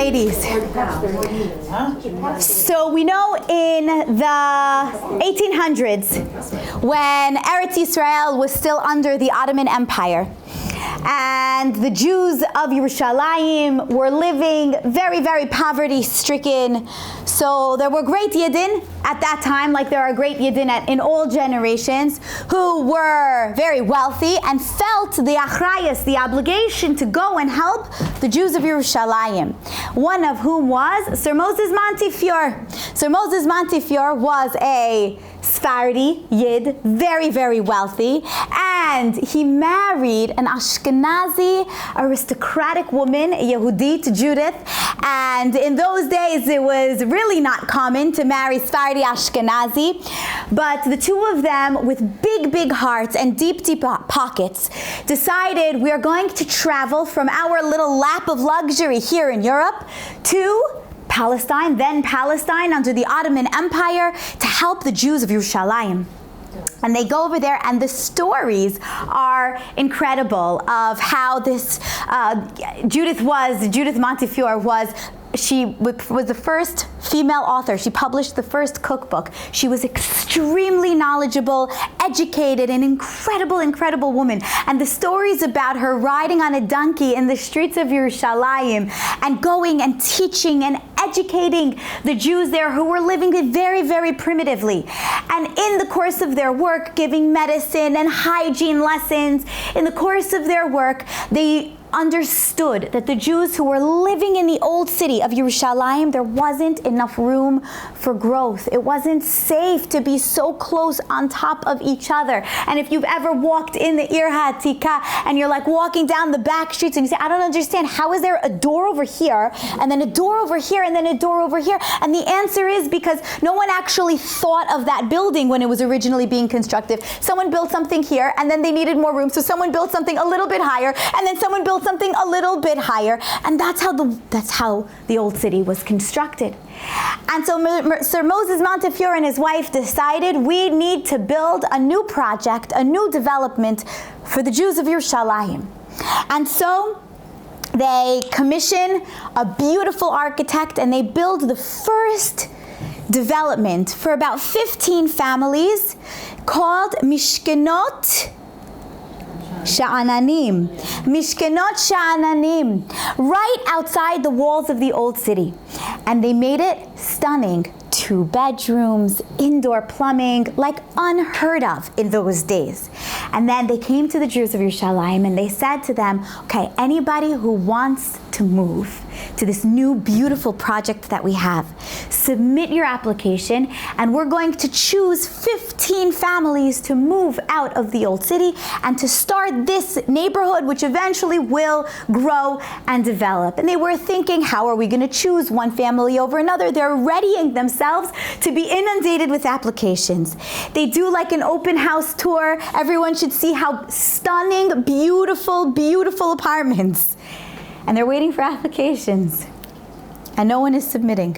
ladies. So we know in the 1800s, when Eretz Yisrael was still under the Ottoman Empire, and the Jews of Yerushalayim were living very, very poverty-stricken. So there were great Yidden at that time, like there are great Yidden in all generations, who were very wealthy and felt the achrayus, the obligation to go and help the Jews of Yerushalayim. One of whom was Sir Moses Montefiore. Sir Moses Montefiore was a Sephardi Yid, very, very wealthy, and he married an Ashkenazi aristocratic woman, a Yehudit, Judith, and in those days it was really not common to marry Sephardi Ashkenazi, but the two of them, with big, big hearts and deep, deep pockets, decided we are going to travel from our little lap of luxury here in Europe to Palestine, then Palestine under the Ottoman Empire, to help the Jews of Yerushalayim. And they go over there, and the stories are incredible of how this Judith Montefiore she was the first female author. She published the first cookbook. She was extremely knowledgeable, educated, an incredible, incredible woman. And the stories about her riding on a donkey in the streets of Yerushalayim and going and teaching and educating the Jews there who were living very, very primitively. And in the course of their work, giving medicine and hygiene lessons, in the course of their work, they understood that the Jews who were living in the old city of Yerushalayim, there wasn't enough room for growth. It wasn't safe to be so close on top of each other. And if you've ever walked in the Ir HaTika and you're like walking down the back streets and you say, I don't understand, how is there a door over here and then a door over here and then a door over here? And the answer is because no one actually thought of that building when it was originally being constructed. Someone built something here and then they needed more room, so someone built something a little bit higher and then someone built something a little bit higher, and that's how the old city was constructed. And so Sir Moses Montefiore and his wife decided we need to build a new project, a new development for the Jews of Yerushalayim. And so they commission a beautiful architect and they build the first development for about 15 families called Mishkenot Sha'ananim. Mishkenot Sha'ananim. Right outside the walls of the old city. And they made it stunning. 2 bedrooms, indoor plumbing, like unheard of in those days. And then they came to the Jews of Yerushalayim and they said to them, okay, anybody who wants to move to this new beautiful project that we have, submit your application and we're going to choose 15 families to move out of the old city and to start this neighborhood which eventually will grow and develop. And they were thinking, how are we going to choose one family over another? They're readying themselves to be inundated with applications. They do like an open house tour. Everyone should see how stunning, beautiful, beautiful apartments. And they're waiting for applications. And no one is submitting.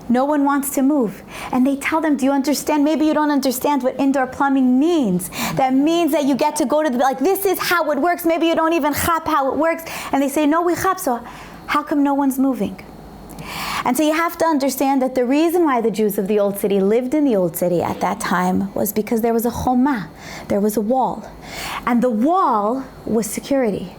No one wants to move. And they tell them, do you understand? Maybe you don't understand what indoor plumbing means. That means that you get to go to like, this is how it works. Maybe you don't even chap how it works. And they say, no, we chap, so how come no one's moving? And so you have to understand that the reason why the Jews of the old city lived in the old city at that time was because there was a choma, there was a wall. And the wall was security.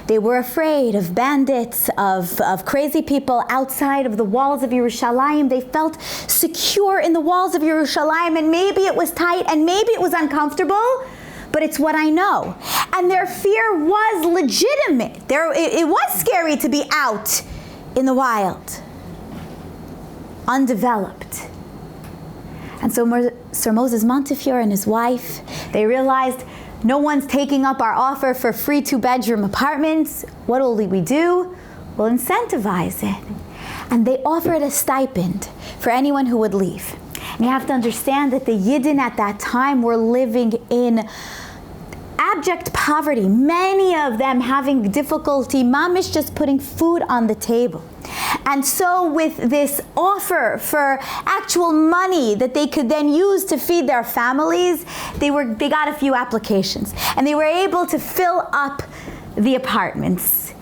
They were afraid of bandits, of crazy people outside of the walls of Yerushalayim. They felt secure in the walls of Yerushalayim, and maybe it was tight and maybe it was uncomfortable, but it's what I know. And their fear was legitimate. It was scary to be out in the wild, undeveloped. And so Sir Moses Montefiore and his wife, they realized, no one's taking up our offer for free 2-bedroom apartments. What will we do? We'll incentivize it. And they offered a stipend for anyone who would leave. And you have to understand that the Yidden at that time were living in abject poverty. Many of them having difficulty, mamish, just putting food on the table. And so with this offer for actual money that they could then use to feed their families, they got a few applications. And they were able to fill up the apartments.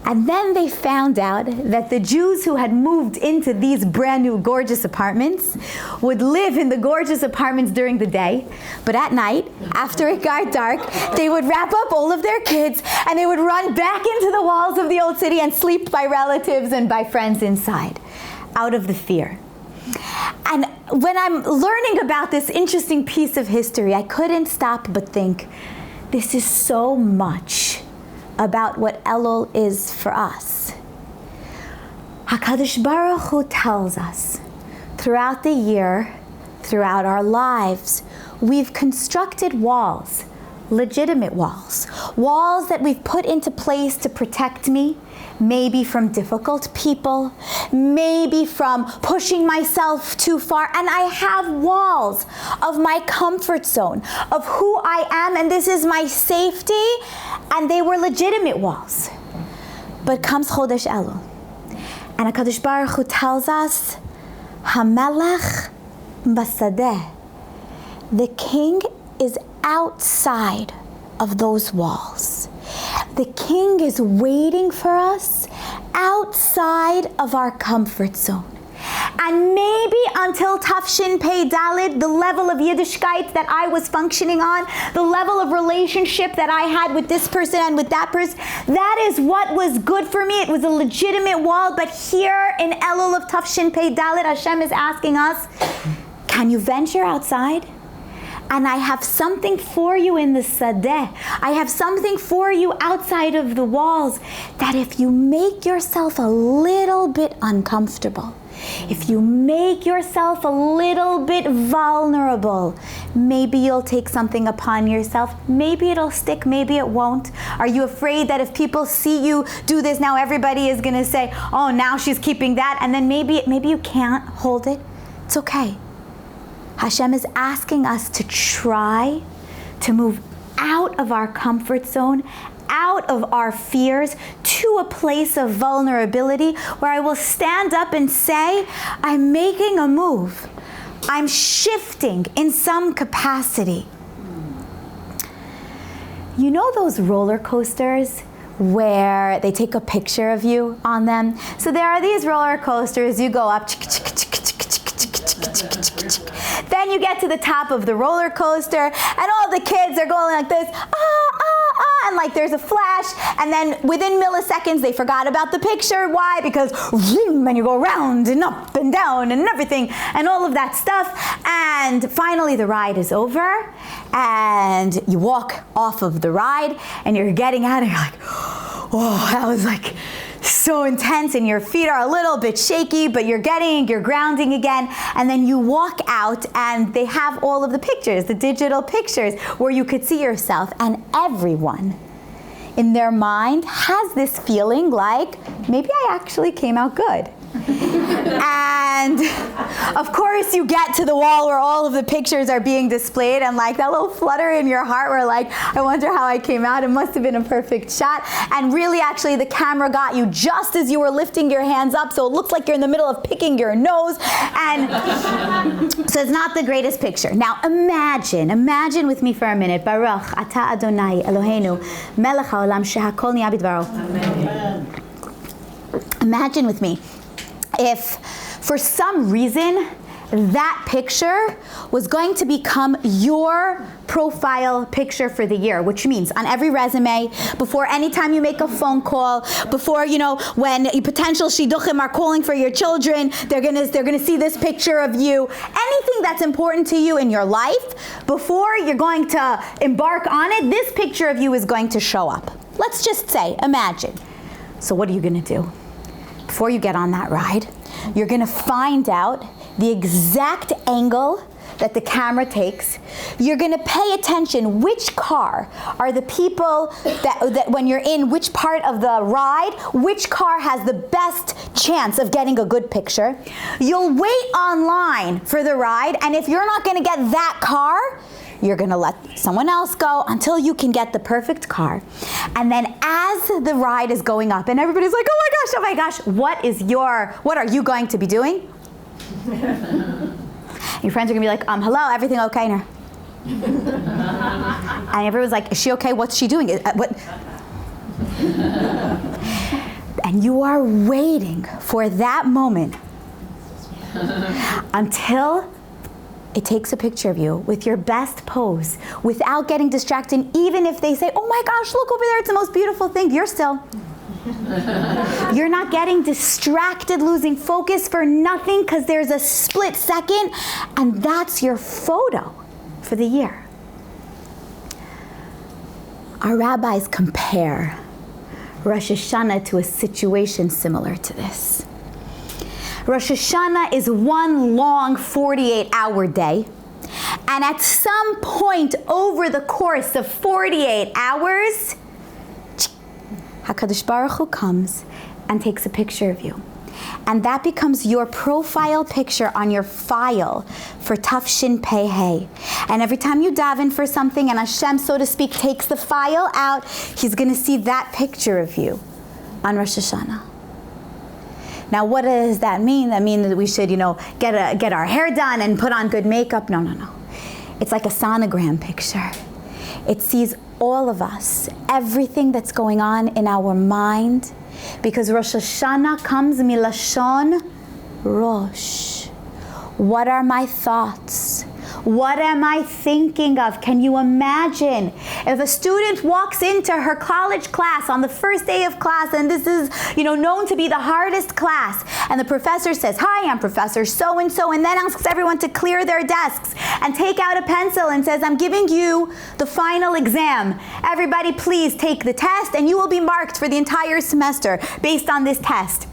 And then they found out that the Jews who had moved into these brand new gorgeous apartments would live in the gorgeous apartments during the day, but at night, after it got dark, they would wrap up all of their kids and they would run back into the walls of the old city and sleep by relatives and by friends inside, out of the fear. And when I'm learning about this interesting piece of history, I couldn't stop but think, this is so much about what Elul is for us. HaKadosh Baruch Hu tells us throughout the year, throughout our lives, we've constructed walls, legitimate walls, walls that we've put into place to protect me, maybe from difficult people, maybe from pushing myself too far. And I have walls of my comfort zone, of who I am, and this is my safety, and they were legitimate walls. But comes Chodesh Elul, and HaKadosh Baruch Hu tells us, HaMelech Basadeh, the king is outside of those walls. The king is waiting for us outside of our comfort zone. And maybe until Tafshin Pei Dalid, the level of Yiddishkeit that I was functioning on, the level of relationship that I had with this person and with that person, that is what was good for me. It was a legitimate wall. But here in Elul of Tafshin Pei Dalid, Hashem is asking us, can you venture outside? And I have something for you in the Sadeh. I have something for you outside of the walls, that if you make yourself a little bit uncomfortable, if you make yourself a little bit vulnerable, maybe you'll take something upon yourself. Maybe it'll stick, maybe it won't. Are you afraid that if people see you do this, now everybody is going to say, oh, now she's keeping that, and then maybe you can't hold it? It's okay. Hashem is asking us to try to move out of our comfort zone, out of our fears, to a place of vulnerability where I will stand up and say, I'm making a move. I'm shifting in some capacity. You know those roller coasters where they take a picture of you on them? So there are these roller coasters, you go up, then you get to the top of the roller coaster, and all the kids are going like this, and like there's a flash, and then within milliseconds they forgot about the picture. Why? Because vroom, and you go round and up and down and everything and all of that stuff, and finally the ride is over, and you walk off of the ride, and you're getting out, and you're like, oh, that was like so intense, and your feet are a little bit shaky, but you're grounding again, and then you walk out, and they have all of the pictures, the digital pictures, where you could see yourself, and everyone in their mind has this feeling like, maybe I actually came out good. And of course you get to the wall where all of the pictures are being displayed, and like that little flutter in your heart where like, I wonder how I came out. It must have been a perfect shot. And really actually the camera got you just as you were lifting your hands up, so it looks like you're in the middle of picking your nose. And so it's not the greatest picture. Now imagine with me for a minute. Baruch Ata Adonai Eloheinu Melech haolam shehakol niya bidbaro. Imagine with me if for some reason that picture was going to become your profile picture for the year, which means on every resume, before any time you make a phone call, before, when potential shidduchim are calling for your children, they're gonna see this picture of you. Anything that's important to you in your life, before you're going to embark on it, this picture of you is going to show up. Let's just say, imagine. So what are you gonna do? Before you get on that ride, you're going to find out the exact angle that the camera takes. You're going to pay attention which car are the people that when you're in which part of the ride, which car has the best chance of getting a good picture. You'll wait online for the ride, and if you're not going to get that car, you're going to let someone else go until you can get the perfect car. And then as the ride is going up and everybody's like, oh my gosh, what are you going to be doing? Your friends are going to be like, hello, everything okay? And everyone's like, is she okay? What's she doing? And you are waiting for that moment until it takes a picture of you with your best pose, without getting distracted. Even if they say, oh my gosh, look over there, it's the most beautiful thing, you're not getting distracted, losing focus for nothing, because there's a split second, and that's your photo for the year. Our rabbis compare Rosh Hashanah to a situation similar to this. Rosh Hashanah is one long 48-hour day, and at some point over the course of 48 hours, HaKadosh Baruch Hu comes and takes a picture of you. And that becomes your profile picture on your file for Tafshin Pei Hey. And every time you daven for something and Hashem, so to speak, takes the file out, He's going to see that picture of you on Rosh Hashanah. Now, what does that mean? That means that we should, get our hair done and put on good makeup? No. It's like a sonogram picture. It sees all of us, everything that's going on in our mind, because Rosh Hashanah comes milashon Rosh. What are my thoughts? What am I thinking of? Can you imagine if a student walks into her college class on the first day of class, and this is, known to be the hardest class, and the professor says, hi, I'm Professor so-and-so, and then asks everyone to clear their desks and take out a pencil and says, I'm giving you the final exam. Everybody please take the test, and you will be marked for the entire semester based on this test.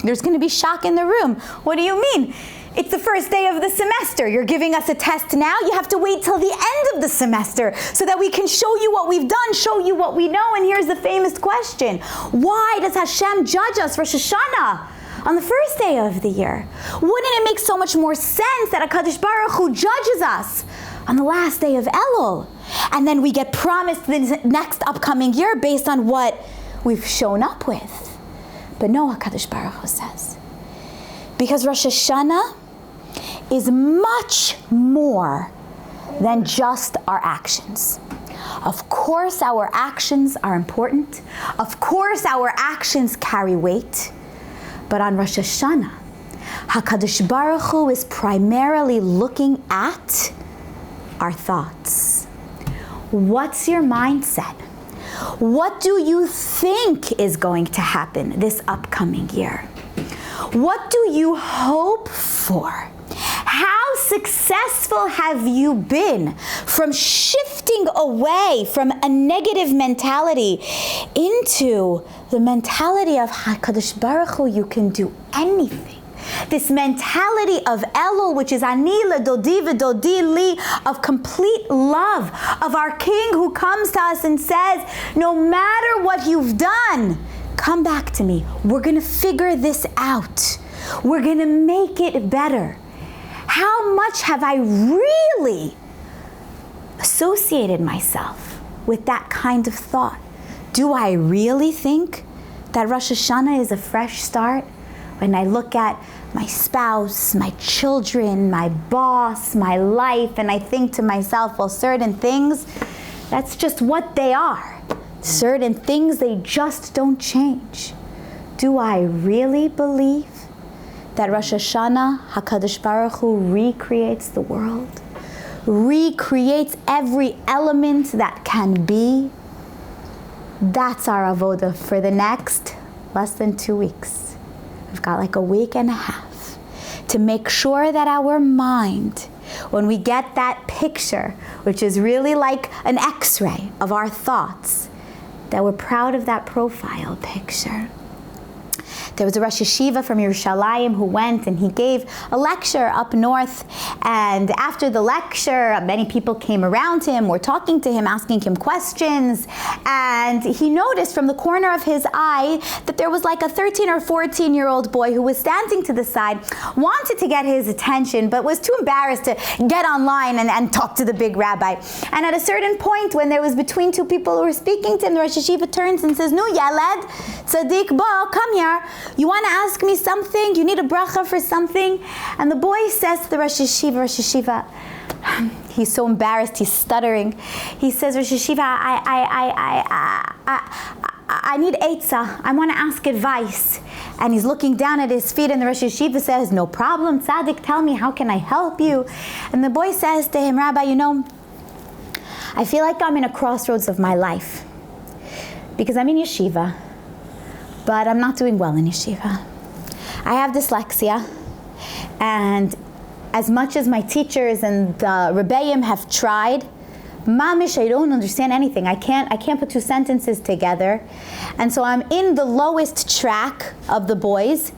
There's going to be shock in the room. What do you mean? It's the first day of the semester. You're giving us a test now. You have to wait till the end of the semester so that we can show you what we've done, show you what we know. And here's the famous question. Why does Hashem judge us Rosh Hashanah on the first day of the year? Wouldn't it make so much more sense that HaKadosh Baruch Hu judges us on the last day of Elul? And then we get promised the next upcoming year based on what we've shown up with. But no, HaKadosh Baruch Hu says, because Rosh Hashanah is much more than just our actions. Of course, our actions are important. Of course, our actions carry weight. But on Rosh Hashanah, HaKadosh Baruch Hu is primarily looking at our thoughts. What's your mindset? What do you think is going to happen this upcoming year? What do you hope for? How successful have you been from shifting away from a negative mentality into the mentality of HaKadosh Baruch Hu, you can do anything? This mentality of Elul, which is Ani ledodi v'dodi li, of complete love, of our King who comes to us and says, no matter what you've done, come back to me. We're going to figure this out. We're going to make it better. How much have I really associated myself with that kind of thought? Do I really think that Rosh Hashanah is a fresh start? When I look at my spouse, my children, my boss, my life, and I think to myself, well, certain things, that's just what they are. Certain things, they just don't change. Do I really believe that Rosh Hashanah, HaKadosh Baruch Hu recreates the world, recreates every element that can be? That's our avodah for the next less than 2 weeks. We've got like a week and a half to make sure that our mind, when we get that picture, which is really like an X-ray of our thoughts, that we're proud of that profile picture. There was a Rosh Yeshiva from Yerushalayim who went and he gave a lecture up north, and after the lecture many people came around him, were talking to him, asking him questions, and he noticed from the corner of his eye that there was like a 13 or 14-year-old boy who was standing to the side, wanted to get his attention but was too embarrassed to get online and talk to the big rabbi. And at a certain point, when there was between two people who were speaking to him, the Rosh Yeshiva turns and says, "Nu Yaled, Tzaddik Bo, come here. You want to ask me something? You need a bracha for something?" And the boy says to the Rosh Yeshiva, he's so embarrassed, he's stuttering. He says, "Rosh Yeshiva, I need eitzah. I want to ask advice. And he's looking down at his feet, and the Rosh Yeshiva says, no problem, Tzaddik, tell me, how can I help you? And the boy says to him, Rabbi, I feel like I'm in a crossroads of my life. Because I'm in yeshiva, but I'm not doing well in yeshiva. I have dyslexia, and as much as my teachers and the Rebbeim have tried, mamish, I don't understand anything. I can't put two sentences together. And so I'm in the lowest track of the boys,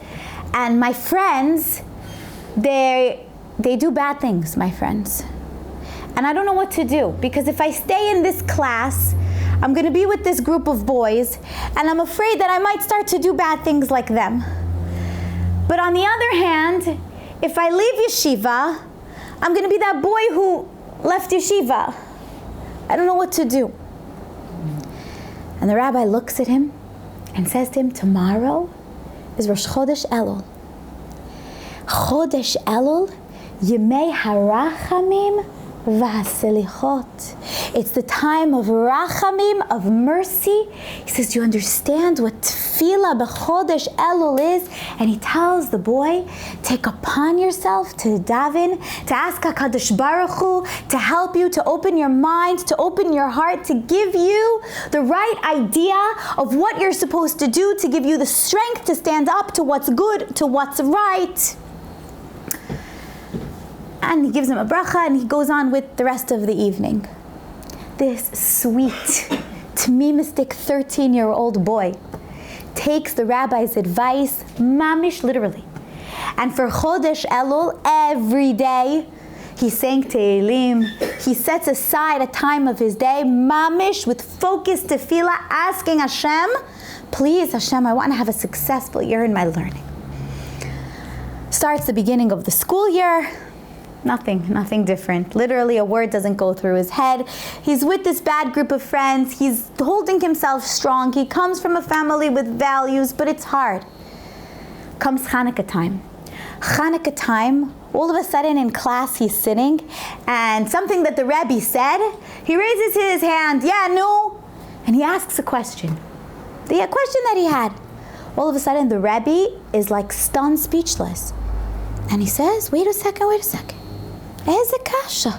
and my friends, they do bad things, my friends. And I don't know what to do, because if I stay in this class, I'm going to be with this group of boys, and I'm afraid that I might start to do bad things like them. But on the other hand, if I leave yeshiva, I'm going to be that boy who left yeshiva. I don't know what to do. And the rabbi looks at him and says to him, tomorrow is Rosh Chodesh Elul. Chodesh Elul, Yemei Harachamim V'Haselichot. It's the time of rachamim, of mercy. He says, do you understand what tefillah b'chodesh Elul is? And he tells the boy, take upon yourself to daven, to ask HaKadosh Baruch Hu to help you, to open your mind, to open your heart, to give you the right idea of what you're supposed to do, to give you the strength to stand up to what's good, to what's right. And he gives him a bracha, and he goes on with the rest of the evening. This sweet, tmimistic 13-year-old boy takes the rabbi's advice, mamish literally. And for Chodesh Elul, every day, he sang Tehillim. He sets aside a time of his day, mamish, with focused tefillah, asking Hashem, please, Hashem, I want to have a successful year in my learning. Starts the beginning of the school year. Nothing different. Literally, a word doesn't go through his head. He's with this bad group of friends. He's holding himself strong. He comes from a family with values, but it's hard. Comes Hanukkah time. Hanukkah time, all of a sudden in class he's sitting, and something that the Rebbe said, he raises his hand, and he asks a question. The question that he had. All of a sudden the Rebbe is like stunned, speechless. And he says, wait a second. Eze kasha.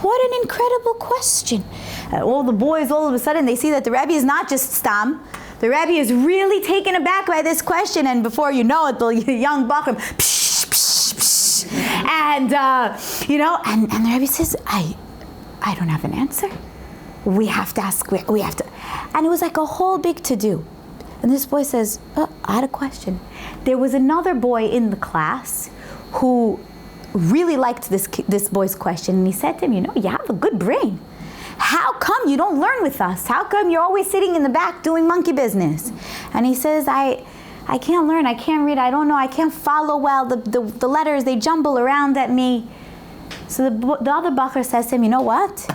What an incredible question. All the boys, all of a sudden, they see that the Rebbe is not just stam. The Rebbe is really taken aback by this question, and before you know it, the young Bachram, psh, psh, psh. And the Rebbe says, I don't have an answer. We have to ask, we have to. And it was like a whole big to-do. And this boy says, I had a question. There was another boy in the class who really liked this boy's question, and he said to him, you have a good brain. How come you don't learn with us? How come you're always sitting in the back doing monkey business? And he says, I can't learn, I can't read, I don't know, I can't follow well, the letters, they jumble around at me. So the other Bachar says to him, you know what?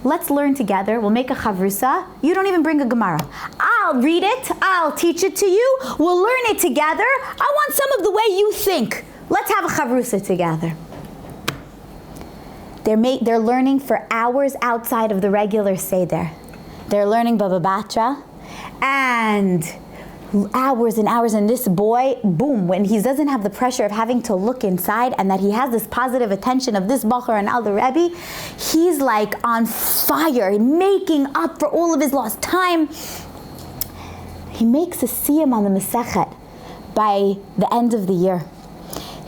Let's learn together, we'll make a chavrusa. You don't even bring a Gemara. I'll read it, I'll teach it to you, we'll learn it together. I want some of the way you think. Let's have a chavrusa together. They're learning for hours outside of the regular seder. They're learning Baba Batra, and hours and hours. And this boy, boom, when he doesn't have the pressure of having to look inside, and that he has this positive attention of this Bachar and al the Rebbe, he's like on fire, making up for all of his lost time. He makes a siyum on the Masechet by the end of the year.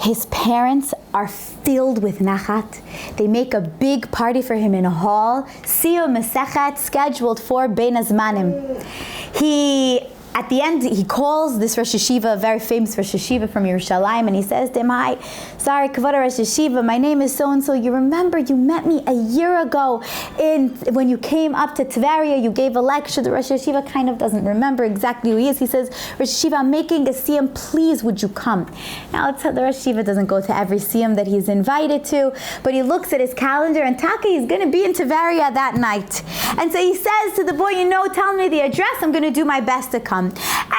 His parents are filled with nachat. They make a big party for him in a hall. Siyum Masechet scheduled for Bein Hazmanim. At the end, he calls this Rosh Yeshiva, a very famous Rosh Yeshiva from Yerushalayim, and he says to him, hi, sorry, Kavod Rosh Yeshiva, my name is so-and-so. You remember you met me a year ago when you came up to Tveria, you gave a lecture. The Rosh Yeshiva kind of doesn't remember exactly who he is. He says, Rosh Yeshiva, I'm making a siyum, please would you come? Now, the Rosh Yeshiva doesn't go to every siyum that he's invited to, but he looks at his calendar, and Taka, he's going to be in Tveria that night. And so he says to the boy, tell me the address, I'm going to do my best to come. And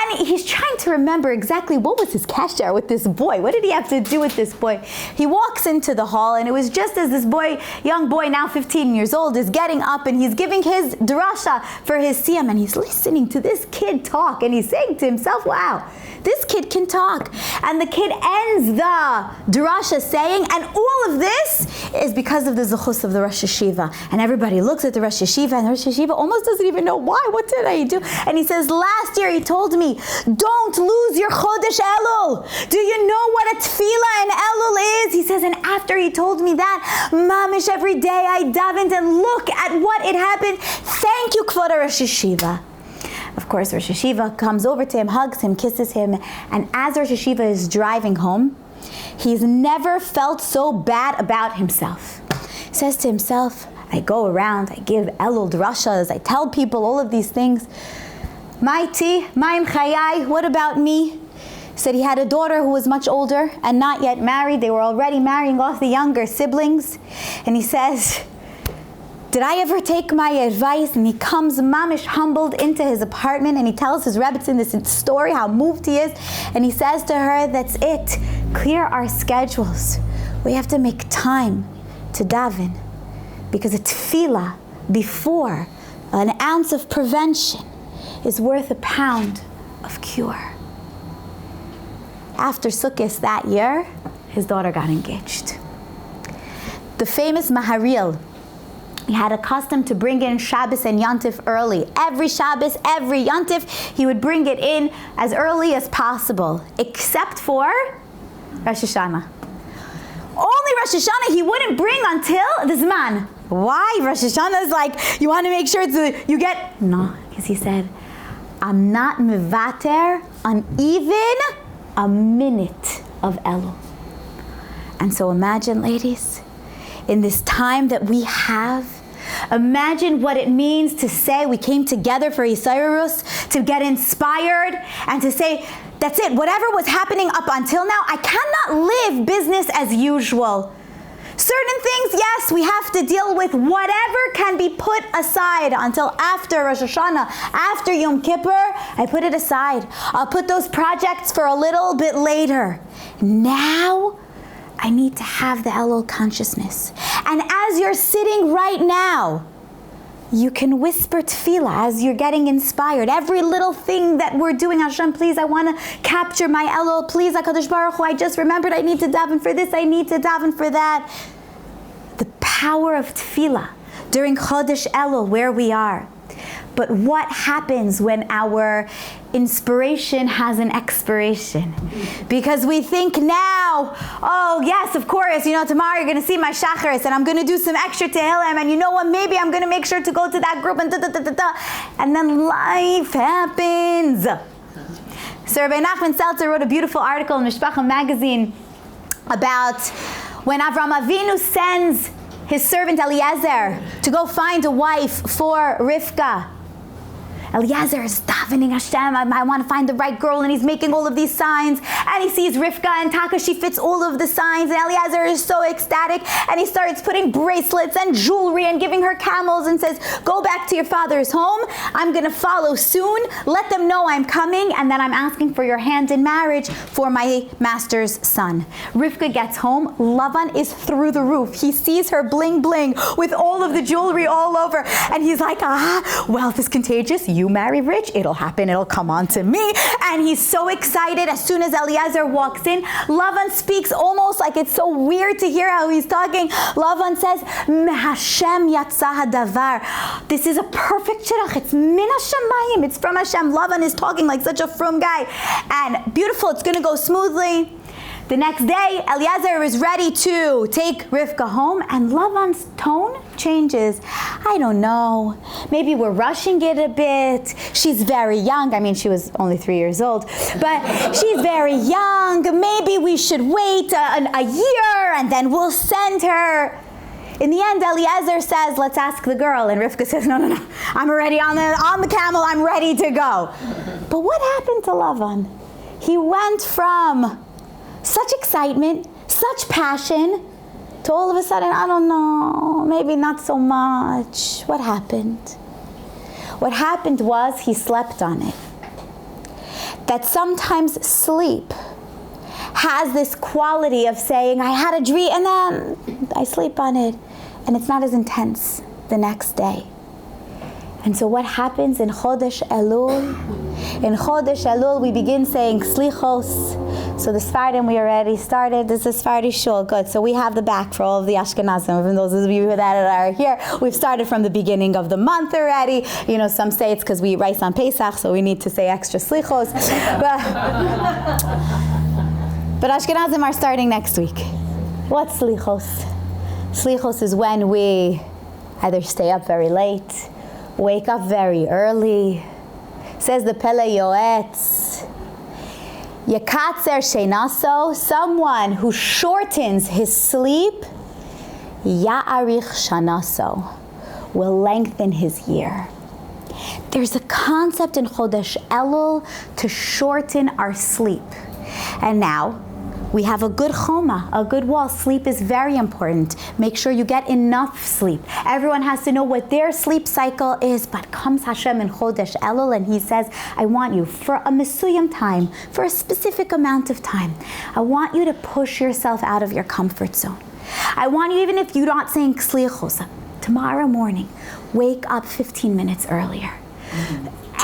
And he's trying to remember exactly what was his kasher with this boy. What did he have to do with this boy? He walks into the hall, and it was just as this boy, young boy, now 15 years old, is getting up and he's giving his drasha for his siyam, and he's listening to this kid talk, and he's saying to himself, wow, this kid can talk. And the kid ends the drasha saying, and all of this is because of the zechus of the Rosh Hashiva. And everybody looks at the Rosh Hashiva, and the Rosh Hashiva almost doesn't even know why. What did I do? And he says, last year he told me, don't lose your Chodesh Elul. Do you know what a tefillah in Elul is? He says, and after he told me that, mamish, every day I davened, and look at what it happened. Thank you, Kvod Rosh Hashiva. Of course, Rosh Hashiva comes over to him, hugs him, kisses him, and as Rosh Hashiva is driving home, he's never felt so bad about himself. He says to himself, I go around, I give Elul drashas, I tell people all of these things. Maiti, Maim Chayai, what about me? He said he had a daughter who was much older and not yet married. They were already marrying off the younger siblings. And he says, did I ever take my advice? And he comes mamish humbled into his apartment, and he tells his Rebbetzin this story, how moved he is. And he says to her, that's it. Clear our schedules. We have to make time to daven. Because a tefillah before an ounce of prevention is worth a pound of cure. After Sukkot that year, his daughter got engaged. The famous Maharil, he had a custom to bring in Shabbos and Yontif early. Every Shabbos, every Yontif, he would bring it in as early as possible, except for Rosh Hashanah. Only Rosh Hashanah he wouldn't bring until the Zman. Why? Rosh Hashanah is like, you want to make sure you get... No, because he said, I'm not mevater on even a minute of Elul. And so imagine, ladies, in this time that we have, imagine what it means to say we came together for Yisayirus, to get inspired, and to say, that's it, whatever was happening up until now, I cannot live business as usual. Certain things, yes, we have to deal with. Whatever can be put aside until after Rosh Hashanah, after Yom Kippur, I put it aside. I'll put those projects for a little bit later. Now, I need to have the Elul consciousness. And as you're sitting right now, you can whisper tefillah as you're getting inspired. Every little thing that we're doing, Hashem, please, I want to capture my Elul. Please, HaKadosh Baruch Hu, I just remembered I need to daven for this, I need to daven for that. The power of tefillah during Chodesh Elul, where we are. But what happens when our inspiration has an expiration? Because we think now, oh yes, of course, tomorrow you're going to see my shacharis and I'm going to do some extra tehillim, and you know what, maybe I'm going to make sure to go to that group and and then life happens. Sir Rabbi Nachman Seltzer wrote a beautiful article in Mishpacha magazine about when Avram Avinu sends his servant Eliezer to go find a wife for Rivka. Eliezer is davening Hashem, I want to find the right girl, and he's making all of these signs, and he sees Rivka and Taka, she fits all of the signs, and Eliezer is so ecstatic, and he starts putting bracelets and jewelry and giving her camels and says, go back to your father's home, I'm going to follow soon, let them know I'm coming, and then I'm asking for your hand in marriage for my master's son. Rivka gets home, Lavan is through the roof, he sees her bling bling with all of the jewelry all over, and he's like, wealth is contagious, you marry rich, it'll happen, it'll come on to me. And he's so excited. As soon as Eliezer walks in, Lavan speaks almost like it's so weird to hear how he's talking. Lavan says, Hashem yatzah hadavar. This is a perfect shidduch. It's min hashamayim. It's from Hashem. Lavan is talking like such a frum guy. And beautiful, it's going to go smoothly. The next day, Eliezer is ready to take Rivka home, and Lavan's tone changes. I don't know. Maybe we're rushing it a bit. She's very young. I mean, she was only 3 years old, but she's very young. Maybe we should wait a year, and then we'll send her. In the end, Eliezer says, let's ask the girl. And Rivka says, no. I'm already on the camel. I'm ready to go. But what happened to Lavan? He went from such excitement, such passion, to all of a sudden, I don't know, maybe not so much. What happened? What happened was he slept on it. that sometimes sleep has this quality of saying, I had a dream and then I sleep on it, and it's not as intense the next day. And so what happens in Chodesh Elul? In Chodesh Elul, we begin saying Slichos. So the Sephardim, we already started. This is Sephardi Shul. Good. So we have the back for all of the Ashkenazim. Even those of you that are here, we've started from the beginning of the month already. You know, some say it's because we eat rice on Pesach, so we need to say extra Slichos. But Ashkenazim are starting next week. What's Slichos? Slichos is when we either stay up very late, wake up very early. Says the Pele Yoetz, Yekatzer Shenaso, someone who shortens his sleep, Ya'arich Shanaso, will lengthen his year. There's a concept in Chodesh Elul to shorten our sleep. And now, we have a good choma, a good wall. Sleep is very important. Make sure you get enough sleep. Everyone has to know what their sleep cycle is, but comes Hashem in Chodesh Elul and He says, I want you for a mesuyam time, for a specific amount of time. I want you to push yourself out of your comfort zone. I want you, even if you're not saying Kslichos, tomorrow morning, wake up 15 minutes earlier.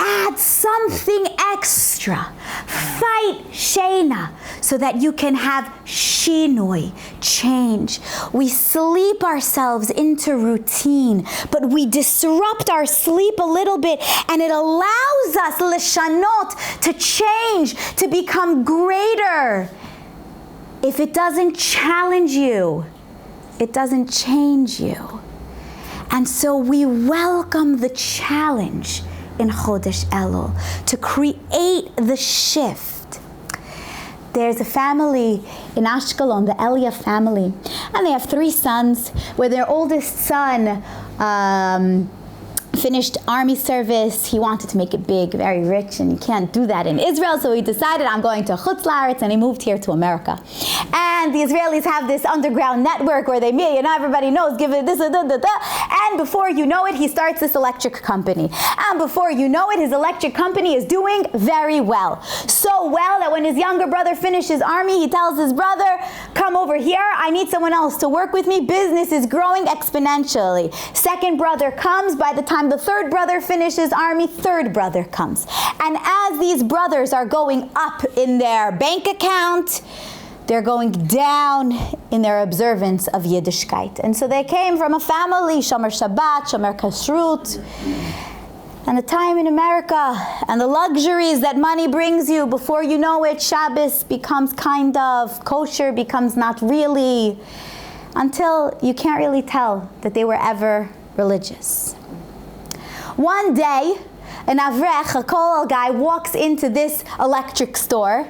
Add something extra. Fight Shena so that you can have shinoi, change. We sleep ourselves into routine, but we disrupt our sleep a little bit, and it allows us leshanot, to change, to become greater. If it doesn't challenge you, it doesn't change you. And so we welcome the challenge in Chodesh Elul to create the shift. There's a family in Ashkelon, the Elia family, and they have 3 sons, where their oldest son finished army service. He wanted to make it big, very rich, and you can't do that in Israel, so he decided, I'm going to Chutz La'aretz, and he moved here to America. And the Israelis have this underground network where they meet, everybody knows, give it this, and before you know it, he starts this electric company. And before you know it, his electric company is doing very well. So well that when his younger brother finishes army, he tells his brother, come over here, I need someone else to work with me. Business is growing exponentially. Second brother comes. By the time the third brother finishes army, third brother comes. And as these brothers are going up in their bank account, they're going down in their observance of Yiddishkeit. And so they came from a family, Shomer Shabbat, Shomer Kashrut, and the time in America, and the luxuries that money brings you. Before you know it, Shabbos becomes kind of, kosher becomes not really, until you can't really tell that they were ever religious. One day, an avrech, a kollel guy, walks into this electric store,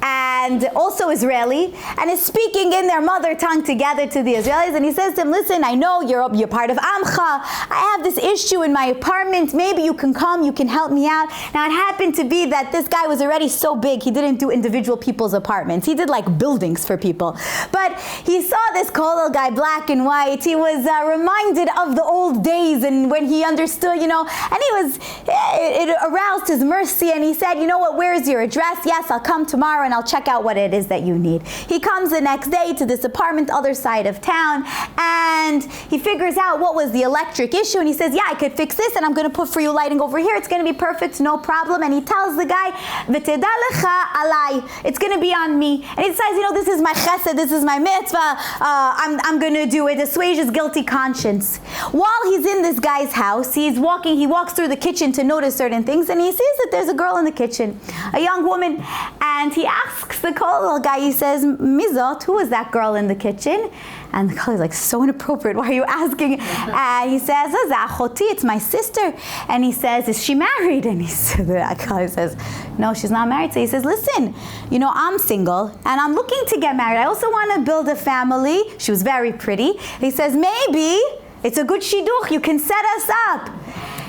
and also Israeli, and is speaking in their mother tongue together to the Israelis, and he says to them, listen, I know you're part of Amcha, I have this issue in my apartment, maybe you can come, you can help me out. Now it happened to be that this guy was already so big, he didn't do individual people's apartments, he did like buildings for people. But he saw this kollel guy, black and white, he was reminded of the old days, and when he understood, and he was, it aroused his mercy, and he said, you know what, where's your address? Yes, I'll come tomorrow and I'll check out what it is that you need. He comes the next day to this apartment, other side of town, and he figures out what was the electric issue, and he says, yeah, I could fix this, and I'm going to put for you lighting over here, it's going to be perfect, no problem. And he tells the guy, v'teda lecha alai, it's going to be on me. And he says, this is my chesed, this is my mitzvah, I'm going to do it, assuage his guilty conscience. While he's in this guy's house, he walks through the kitchen to notice certain things, and he sees that there's a girl in the kitchen, a young woman, and he asks the kollel guy, he says, Mizot, who is that girl in the kitchen? And the kollel is like, so inappropriate, why are you asking? And he says, Achoti, it's my sister. And he says, is she married? And the kollel says, no, she's not married. So he says, listen, I'm single, and I'm looking to get married. I also want to build a family. She was very pretty. He says, maybe it's a good shidduch, you can set us up.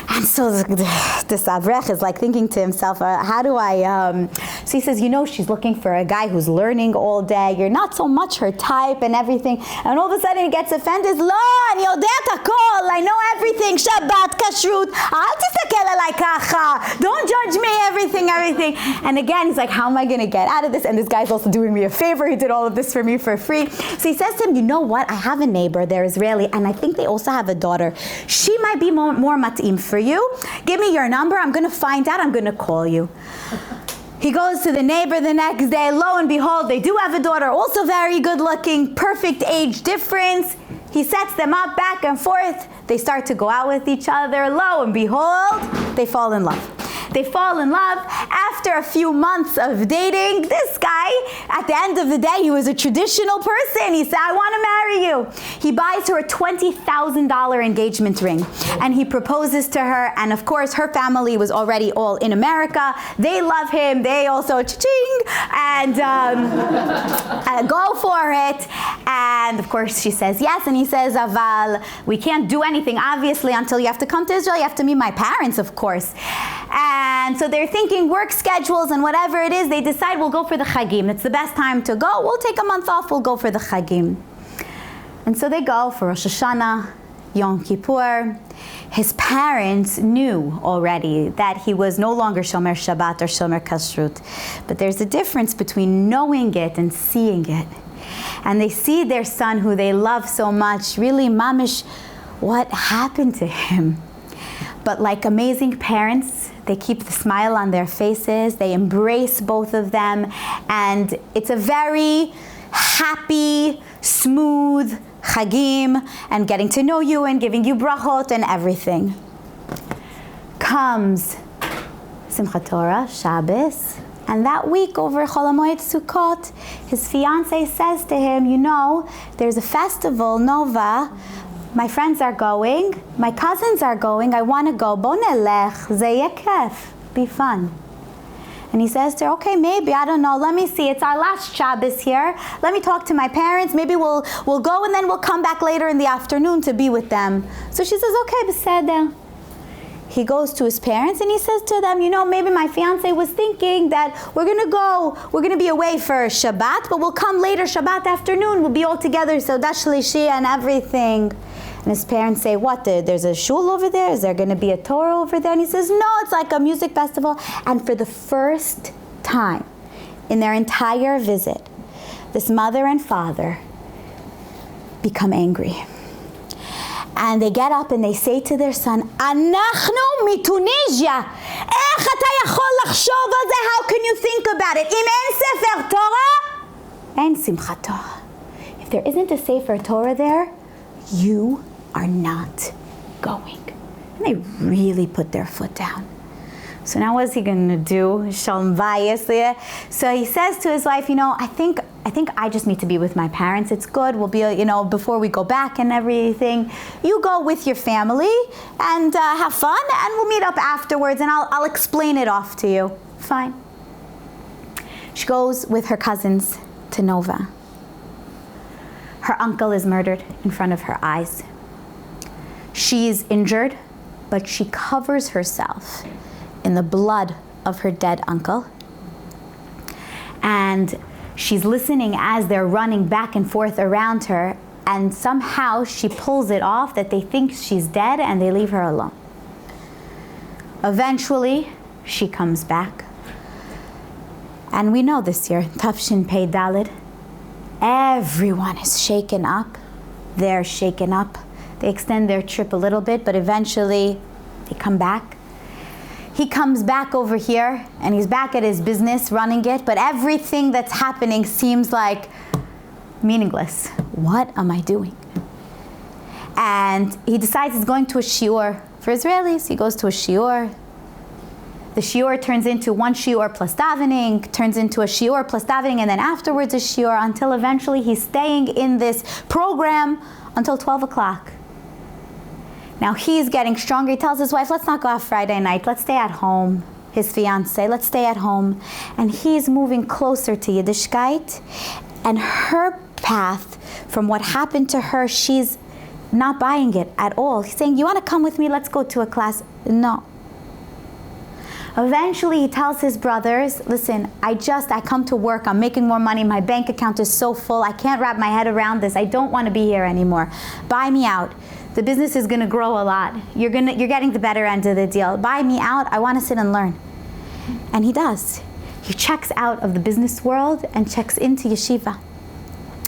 And so this avrech is like thinking to himself, how do I, so he says, she's looking for a guy who's learning all day, you're not so much her type and everything. And all of a sudden he gets offended, Lo, ani yodet hakol, I know everything, Shabbat, Kashrut, al tistakel alai kacha, don't judge me, everything everything. And again, he's like, how am I going to get out of this? And this guy's also doing me a favor. He did all of this for me for free. So he says to him, you know what? I have a neighbor. They're Israeli, and I think they also have a daughter. She might be more mat'im for you. Give me your number. I'm going to find out. I'm going to call you. He goes to the neighbor the next day. Lo and behold, they do have a daughter, also very good looking, perfect age difference. He sets them up back and forth. They start to go out with each other. Lo and behold, they fall in love. They fall in love. After a few months of dating, this guy, at the end of the day, he was a traditional person. He said, I want to marry you. He buys her a $20,000 engagement ring, and he proposes to her. And of course, her family was already all in America. They love him. They also cha-ching and go for it. And of course, she says yes. And he says, Aval, we can't do anything, obviously, until you have to come to Israel. You have to meet my parents, of course. And so they're thinking work schedules and whatever it is, they decide we'll go for the Chagim. It's the best time to go. We'll take a month off. We'll go for the Chagim. And so they go for Rosh Hashanah, Yom Kippur. His parents knew already that he was no longer Shomer Shabbat or Shomer Kashrut. But there's a difference between knowing it and seeing it. And they see their son, who they love so much, really mamish, what happened to him. But like amazing parents, they keep the smile on their faces. They embrace both of them. And it's a very happy, smooth Chagim, and getting to know you and giving you brachot and everything. Comes Simchat Torah, Shabbos, and that week over Chol HaMoed Sukkot, his fiance says to him, you know, there's a festival, Nova. My friends are going, my cousins are going, I want to go. Bo nelech, ze yeh kef, be fun. And he says to her, okay, maybe, I don't know, let me see, it's our last Shabbos here. Let me talk to my parents, maybe we'll go and then we'll come back later in the afternoon to be with them. So she says, okay, beseder. He goes to his parents and he says to them, you know, maybe my fiance was thinking that we're going to be away for Shabbat, but we'll come later Shabbat afternoon, we'll be all together, so that's Shlishi and everything. And his parents say, what, there's a shul over there? Is there going to be a Torah over there? And he says, no, it's like a music festival. And for the first time in their entire visit, this mother and father become angry. And they get up and they say to their son, Anachnu miTunisia. Ech ata yachol lachshov al ze? How can you think about it? Im en sefer Torah, en simchat Torah. If there isn't a sefer Torah there, you are not going. And they really put their foot down. So now what's he going to do? Shalom vayis. So he says to his wife, you know, I think I just need to be with my parents. It's good. We'll be, you know, before we go back and everything. You go with your family and have fun, and we'll meet up afterwards, and I'll explain it off to you. Fine. She goes with her cousins to Nova. Her uncle is murdered in front of her eyes. She's injured, but she covers herself in the blood of her dead uncle. And she's listening as they're running back and forth around her, and somehow she pulls it off that they think she's dead and they leave her alone. Eventually, she comes back. And we know this year, Tafshin Pei Daled, everyone is shaken up. They're shaken up. They extend their trip a little bit, but eventually they come back. He comes back over here, and he's back at his business running it, but everything that's happening seems like meaningless. What am I doing? And he decides he's going to a shiur. For Israelis, he goes to a shiur. The shiur turns into one shiur plus davening, turns into a shiur plus davening, and then afterwards a shiur, until eventually he's staying in this program until 12 o'clock. Now he's getting stronger. He tells his wife, let's not go out Friday night. Let's stay at home. His fiance, let's stay at home. And he's moving closer to Yiddishkeit. And her path, from what happened to her, she's not buying it at all. He's saying, you want to come with me? Let's go to a class. No. Eventually he tells his brothers, listen, I come to work, I'm making more money, my bank account is so full, I can't wrap my head around this, I don't want to be here anymore. Buy me out. The business is going to grow a lot. You're getting the better end of the deal. Buy me out, I want to sit and learn. And he does. He checks out of the business world and checks into yeshiva.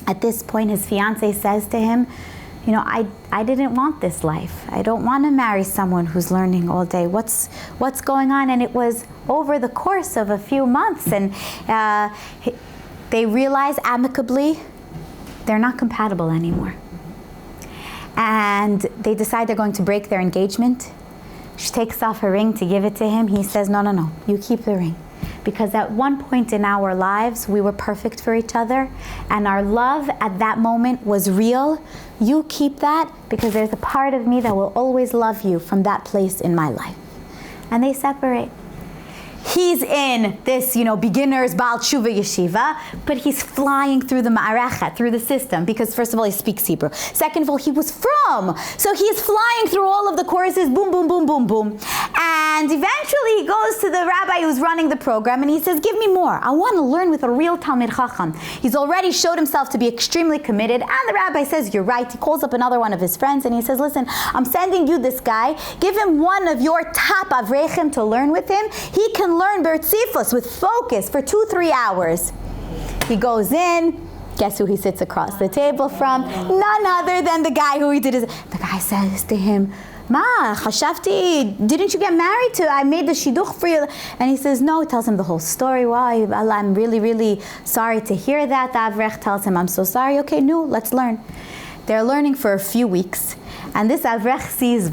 At this point, his fiance says to him, you know, I didn't want this life. I don't want to marry someone who's learning all day. What's going on? And it was over the course of a few months, and they realize amicably they're not compatible anymore. And they decide they're going to break their engagement. She takes off her ring to give it to him. He says, no, you keep the ring. Because at one point in our lives, we were perfect for each other, and our love at that moment was real. You keep that, because there's a part of me that will always love you from that place in my life. And they separate. He's in this, beginner's Baal Tshuva yeshiva, but he's flying through the ma'arechet, through the system, because first of all, he speaks Hebrew. Second of all, he was from. So he's flying through all of the courses, boom, boom, boom, boom, boom. And eventually he goes to the rabbi who's running the program, and he says, give me more. I want to learn with a real Talmid Chacham. He's already showed himself to be extremely committed, and the rabbi says, you're right. He calls up another one of his friends, and he says, listen, I'm sending you this guy. Give him one of your top avreichim to learn with him. He can learn bertzifus with focus for 2-3 hours. He goes in. Guess who he sits across the table from? None other than the guy who he did his... The guy says to him, Ma, chashafti, didn't you get married to? I made the shidduch for you. And he says, no. He tells him the whole story. Wow, I'm really, really sorry to hear that. The avrech tells him, I'm so sorry. Okay, no, let's learn. They're learning for a few weeks. And this avrech sees,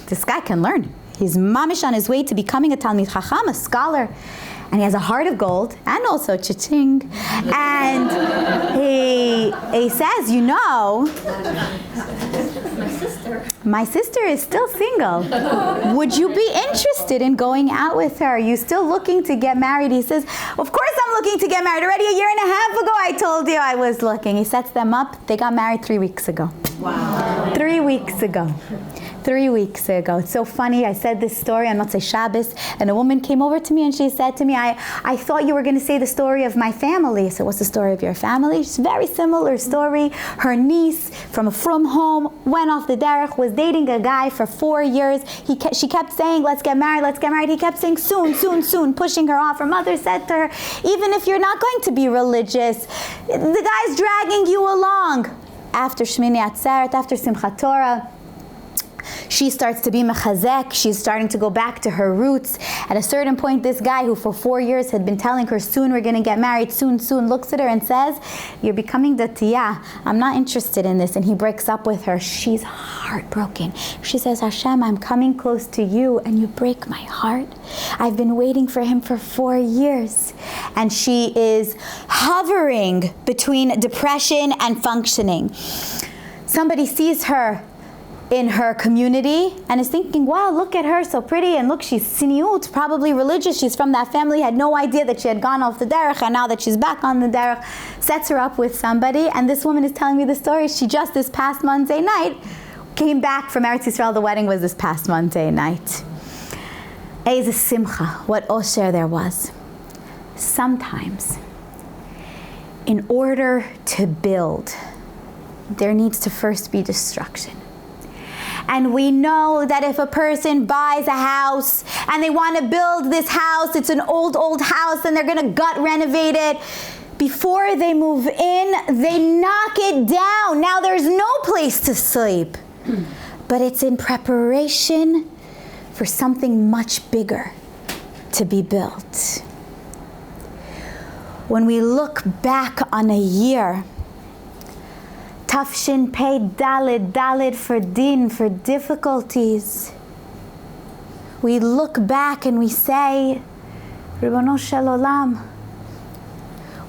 this guy can learn. He's mamish on his way to becoming a Talmid Chacham, a scholar. And he has a heart of gold, and also cha-ching. And he says, my sister is still single. Would you be interested in going out with her? Are you still looking to get married? He says, of course I'm looking to get married. Already a year and a half ago I told you I was looking. He sets them up. They got married 3 weeks ago. Wow. 3 weeks ago. 3 weeks ago. It's so funny. I said this story on Motzei Shabbos, and a woman came over to me and she said to me, I thought you were going to say the story of my family. So what's the story of your family? It's a very similar story. Her niece from a frum home went off the derech, was dating a guy for 4 years. She kept saying, let's get married, let's get married. He kept saying, soon, soon, soon, pushing her off. Her mother said to her, even if you're not going to be religious, the guy's dragging you along. After Shmini Atzeret, after Simchat Torah, she starts to be mechazek. She's starting to go back to her roots. At a certain point, this guy who for 4 years had been telling her, soon we're going to get married, soon, looks at her and says, you're becoming datiyah. I'm not interested in this. And he breaks up with her. She's heartbroken. She says, Hashem, I'm coming close to you and you break my heart. I've been waiting for him for 4 years. And she is hovering between depression and functioning. Somebody sees her in her community and is thinking, wow, look at her, so pretty, and look, she's siniut, probably religious, she's from that family, had no idea that she had gone off the derech, and now that she's back on the derech, sets her up with somebody. And this woman is telling me the story. She just this past Monday night came back from Eretz Yisrael. The wedding was this past Monday night. Eiz simcha, what osher there was. Sometimes, in order to build, there needs to first be destruction. And we know that if a person buys a house and they want to build this house, it's an old house, and they're going to gut renovate it, before they move in, they knock it down. Now there's no place to sleep. But it's in preparation for something much bigger to be built. When we look back on a year, Tafshin Pei Dalid for din, for difficulties, we look back and we say, Ribono Shel Olam,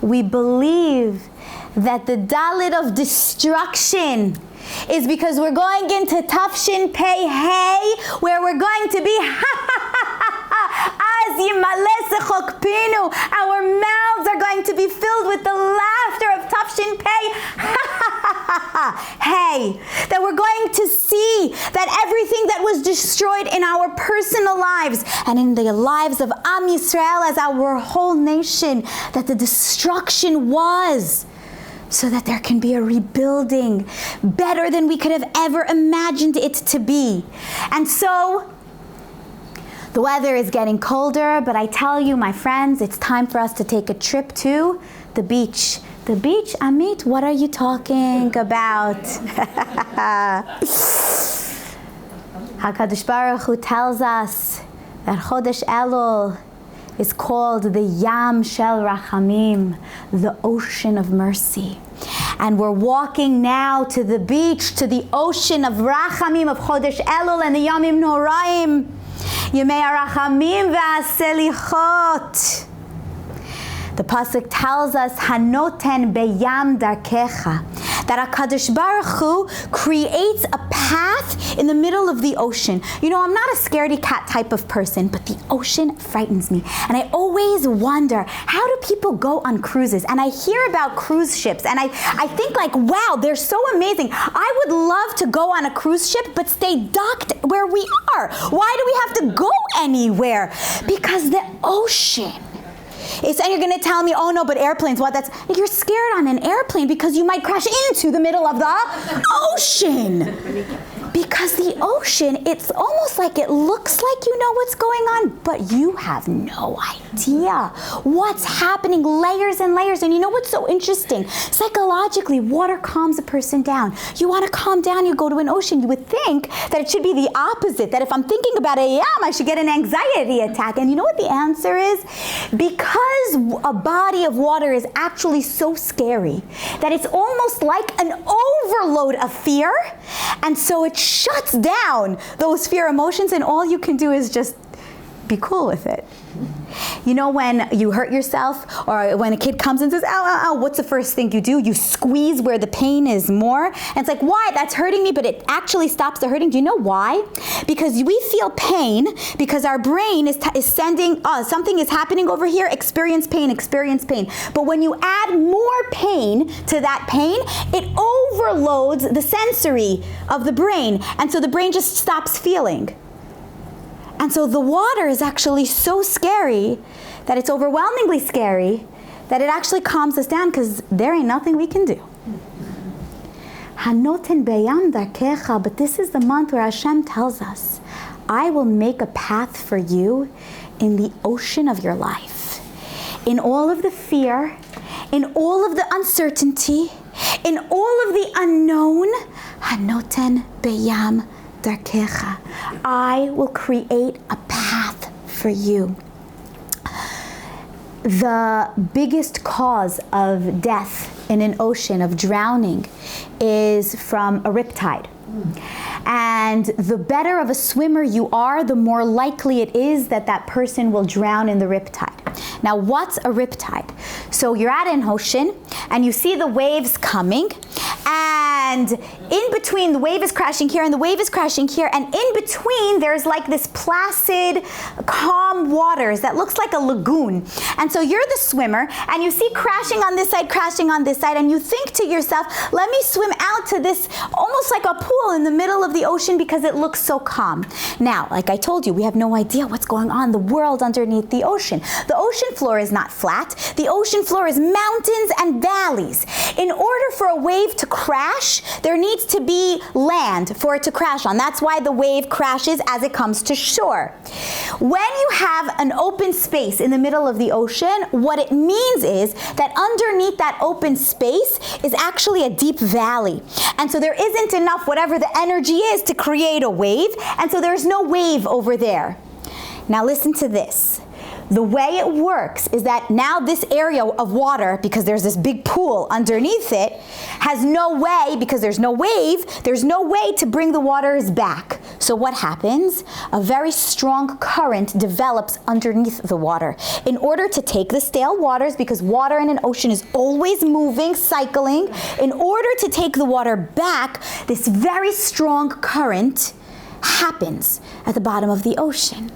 we believe that the Dalid of destruction is because we're going into Tafshin Pei Hey, where we're going to be Az Yimaleh Sechokpinu. Our mouths are going to be filled with the laughter of Tafshin Pei Hey. That we're going to see that everything that was destroyed in our personal lives and in the lives of Am Yisrael as our whole nation, that the destruction was so that there can be a rebuilding better than we could have ever imagined it to be. And so The weather is getting colder, but I tell you, my friends, it's time for us to take a trip to the beach. The beach, Amit, what are you talking about? HaKadosh Baruch Hu tells us that Chodesh Elul is called the Yam Shel Rachamim, the ocean of mercy. And we're walking now to the beach, to the ocean of Rachamim, of Chodesh Elul and the Yamim Noraim. Yemei HaRachamim VaSelichot. The pasuk tells us, Hanoten beyam darkecha, that HaKadosh Baruch Hu creates a path in the middle of the ocean. You know, I'm not a scaredy cat type of person, but the ocean frightens me. And I always wonder, how do people go on cruises? And I hear about cruise ships, and I think like, wow, they're so amazing. I would love to go on a cruise ship, but stay docked where we are. Why do we have to go anywhere? Because the ocean. And you're going to tell me, oh no, but airplanes, what? You're scared on an airplane because you might crash into the middle of the ocean. Because the ocean, it's almost like it looks like you know what's going on, but you have no idea what's happening, layers and layers. And you know what's so interesting? Psychologically, water calms a person down. You want to calm down, you go to an ocean. You would think that it should be the opposite, that if I'm thinking about a yam, I should get an anxiety attack. And you know what the answer is? Because a body of water is actually so scary that it's almost like an overload of fear. And so it shuts down those fear emotions, and all you can do is just be cool with it. You know, when you hurt yourself, or when a kid comes and says, ow, ow, ow, what's the first thing you do? You squeeze where the pain is more. And it's like, why? That's hurting me, but it actually stops the hurting. Do you know why? Because we feel pain because our brain is sending, something is happening over here, experience pain, experience pain. But when you add more pain to that pain, it overloads the sensory of the brain. And so the brain just stops feeling. And so the water is actually so scary that it's overwhelmingly scary that it actually calms us down, because there ain't nothing we can do. Hanoten beyam darkecha, but this is the month where Hashem tells us, I will make a path for you in the ocean of your life. In all of the fear, in all of the uncertainty, in all of the unknown, Hanoten beyam darkecha, I will create a path for you. The biggest cause of death in an ocean, of drowning, is from a riptide. And the better of a swimmer you are, the more likely it is that that person will drown in the riptide. Now, what's a riptide? So you're at an ocean and you see the waves coming, and in between, the wave is crashing here and the wave is crashing here, and in between there's like this placid, calm waters that looks like a lagoon. And so you're the swimmer and you see crashing on this side, crashing on this side, and you think to yourself, let me swim out to this almost like a pool in the middle of the ocean because it looks so calm. Now, like I told you, we have no idea what's going on, the world underneath the ocean. The ocean floor is not flat. The ocean floor is mountains and valleys. In order for a wave to crash, there needs to be land for it to crash on. That's why the wave crashes as it comes to shore. When you have an open space in the middle of the ocean, what it means is that underneath that open space is actually a deep valley. And so there isn't enough, whatever the energy is, to create a wave, and so there's no wave over there. Now listen to this. The way it works is that now this area of water, because there's this big pool underneath it, has no way, because there's no wave, there's no way to bring the waters back. So what happens? A very strong current develops underneath the water. In order to take the stale waters, because water in an ocean is always moving, cycling, in order to take the water back, this very strong current happens at the bottom of the ocean.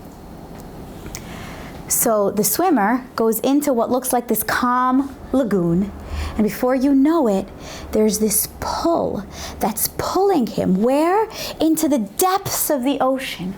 So the swimmer goes into what looks like this calm lagoon, and before you know it, there's this pull that's pulling him where? Into the depths of the ocean.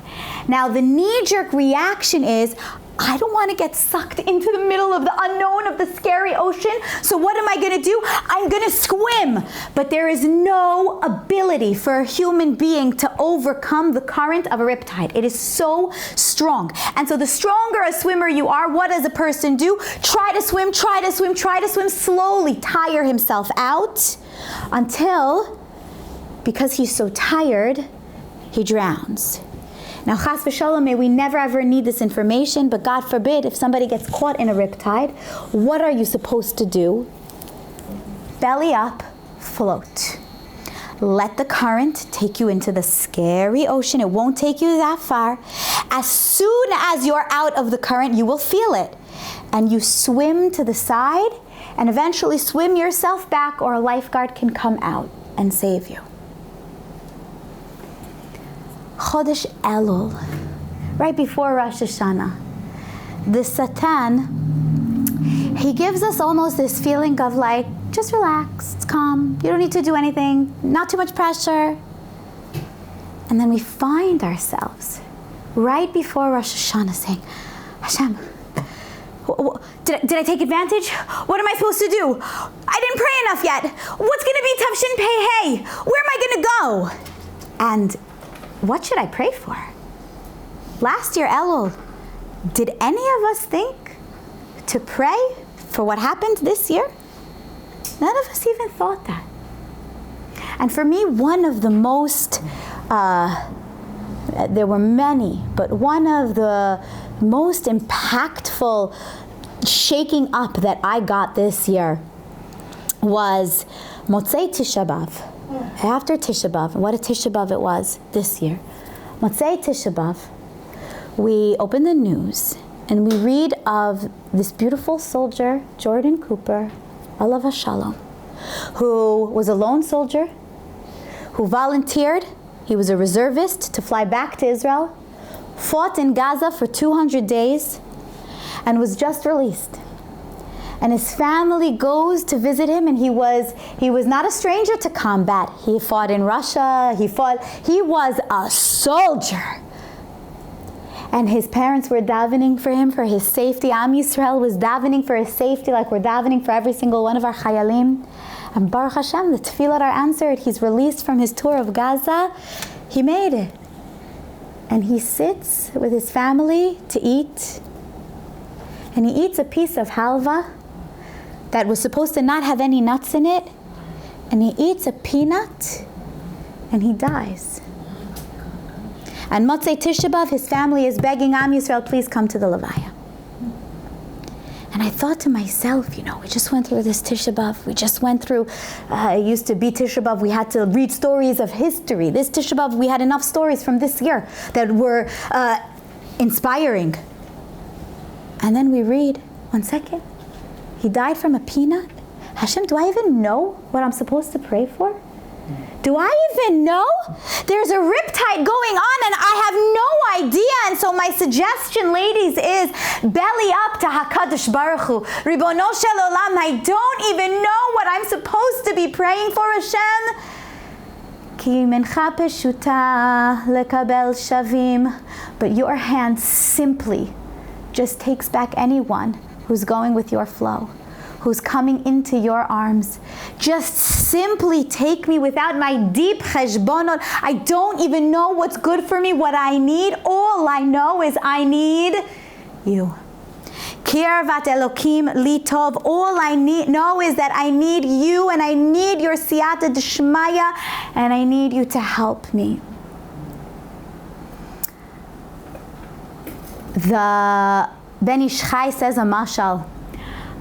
Now the knee-jerk reaction is, I don't want to get sucked into the middle of the unknown, of the scary ocean. So what am I going to do? I'm going to swim. But there is no ability for a human being to overcome the current of a riptide. It is so strong. And so the stronger a swimmer you are, what does a person do? Try to swim, try to swim, try to swim, slowly tire himself out until, because he's so tired, he drowns. Now, chas v'shalom, may we never ever need this information, but God forbid, if somebody gets caught in a riptide, what are you supposed to do? Belly up, float. Let the current take you into the scary ocean. It won't take you that far. As soon as you're out of the current, you will feel it. And you swim to the side, and eventually swim yourself back, or a lifeguard can come out and save you. Chodesh Elul, right before Rosh Hashanah, the Satan, he gives us almost this feeling of like, just relax, it's calm, you don't need to do anything, not too much pressure. And then we find ourselves right before Rosh Hashanah saying, Hashem, did I take advantage? What am I supposed to do? I didn't pray enough yet. What's going to be Tavshin Pei Hey? Where am I going to go? And what should I pray for? Last year, Elul, did any of us think to pray for what happened this year? None of us even thought that. And for me, one of the most, there were many, but one of the most impactful shaking up that I got this year was Motzei Tisha B'Av. After Tisha B'Av, what a Tisha B'Av it was this year. Motzei Tisha B'Av, we open the news and we read of this beautiful soldier, Jordan Cooper, Alav Hashalom, who was a lone soldier, who volunteered, he was a reservist to fly back to Israel, fought in Gaza for 200 days, and was just released. And his family goes to visit him, and he was not a stranger to combat. He fought in Russia, he was a soldier. And his parents were davening for him, for his safety. Am Yisrael was davening for his safety, like we're davening for every single one of our chayalim. And Baruch Hashem, the tefillah are answered. He's released from his tour of Gaza. He made it. And he sits with his family to eat. And he eats a piece of halva that was supposed to not have any nuts in it, and he eats a peanut, and he dies. And Motzei Tisha B'Av, his family is begging Am Yisrael, please come to the Levaya. And I thought to myself, we just went through this Tisha B'Av. We just went through, it used to be Tisha B'Av, we had to read stories of history. This Tisha B'Av, we had enough stories from this year that were inspiring. And then we read, 1 second, he died from a peanut? Hashem, do I even know what I'm supposed to pray for? Do I even know? There's a riptide going on and I have no idea. And so my suggestion, ladies, is belly up to HaKadosh Baruch Hu. Ribono Shel Olam, I don't even know what I'm supposed to be praying for, Hashem. Ki mincha peshuta lekabel shavim. But your hand simply just takes back anyone who's going with your flow, who's coming into your arms. Just simply take me without my deep cheshbonot. I don't even know what's good for me, what I need. All I know is I need you. Kirvat Elokim li tov. All I know is that I need you, and I need your siyata d'shmaya, and I need you to help me. The Ben Ish Chai says a mashal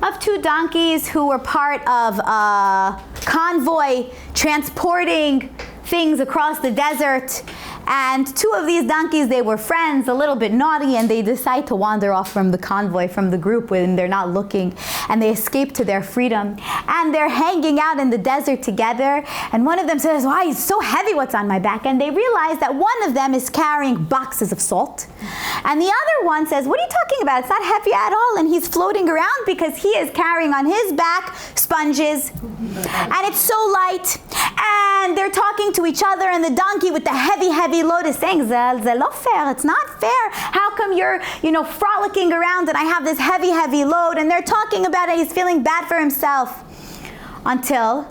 of 2 donkeys who were part of a convoy transporting things across the desert. And 2 of these donkeys, they were friends, a little bit naughty, and they decide to wander off from the convoy, from the group when they're not looking, and they escape to their freedom. And they're hanging out in the desert together, and one of them says, "Why, it's so heavy what's on my back?" And they realize that one of them is carrying boxes of salt, and the other one says, "What are you talking about? It's not heavy at all." And he's floating around because he is carrying on his back sponges, and it's so light. And they're talking to each other, and the donkey with the heavy load is saying, "Ze lo fair, it's not fair. How come you're, frolicking around and I have this heavy load?" And they're talking about it. He's feeling bad for himself. Until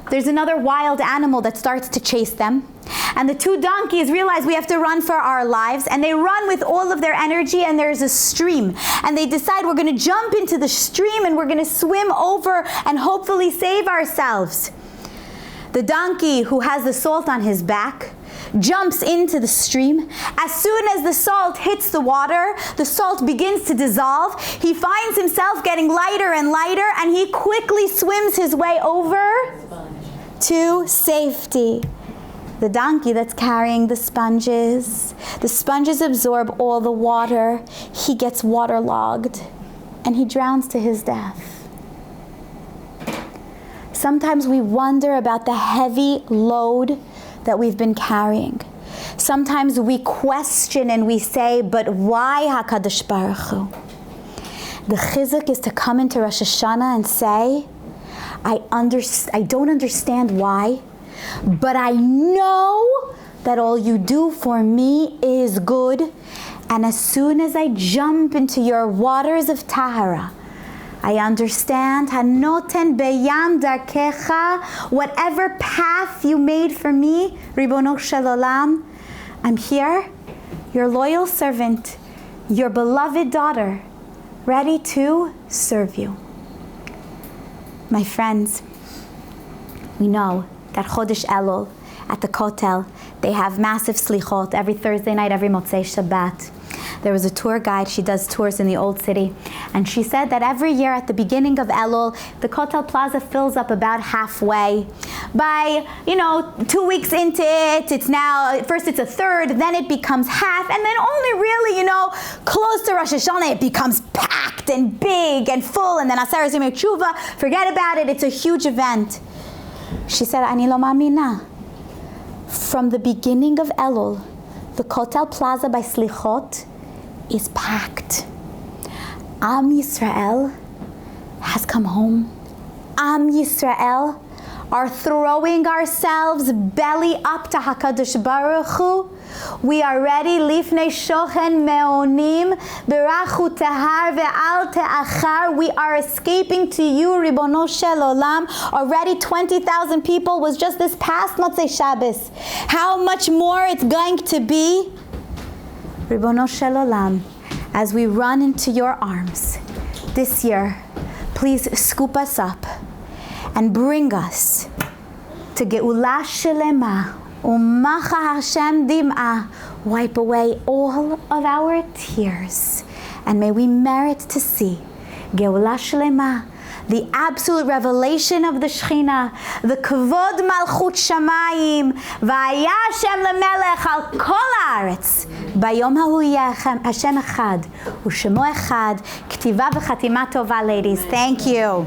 there's another wild animal that starts to chase them. And the two donkeys realize we have to run for our lives, and they run with all of their energy, and there's a stream. And they decide we're going to jump into the stream and we're going to swim over and hopefully save ourselves. The donkey who has the salt on his back jumps into the stream. As soon as the salt hits the water, the salt begins to dissolve. He finds himself getting lighter and lighter, and he quickly swims his way over to safety. The donkey that's carrying the sponges absorb all the water. He gets waterlogged, and he drowns to his death. Sometimes we wonder about the heavy load that we've been carrying. Sometimes we question and we say, but why HaKadosh Baruch Hu? The chizuk is to come into Rosh Hashanah and say, I don't understand why, but I know that all you do for me is good. And as soon as I jump into your waters of Tahara, I understand, Hanoten beyam darkecha, whatever path you made for me, Ribono Shel Olam, I'm here, your loyal servant, your beloved daughter, ready to serve you. My friends, we know that Chodesh Elul at the Kotel, they have massive slichot every Thursday night, every Motzei Shabbat. There was a tour guide, she does tours in the Old City, and she said that every year at the beginning of Elul, the Kotel Plaza fills up about halfway. By, 2 weeks into it, it's now, first it's a third, then it becomes half, and then only really, close to Rosh Hashanah, it becomes packed and big and full, and then Aseret Yemei Tshuva, forget about it, it's a huge event. She said, Ani lo ma'amina. From the beginning of Elul, the Kotel Plaza by Slichot is packed. Am Yisrael has come home. Am Yisrael are throwing ourselves belly up to HaKadosh Baruch Hu. We are ready. Lifnei shochen meonim berachu tehar ve'al te'achar. We are escaping to you, Ribono Shel Olam. Already 20,000 people was just this past Motzei Shabbos. How much more it's going to be? Ribono Shel Olam, as we run into your arms this year, please scoop us up and bring us to Geula Shelema. Umacha Hashem dim'ah. Wipe away all of our tears, and may we merit to see Geula Shelema, the absolute revelation of the Shechina, the Kavod Malchut Shamayim, Va'aya Hashem lemelech al kol haaretz, Bayom hahu yeh Hashem echad, U'shemo echad, K'tiva v'chatima tova, ladies. Thank you.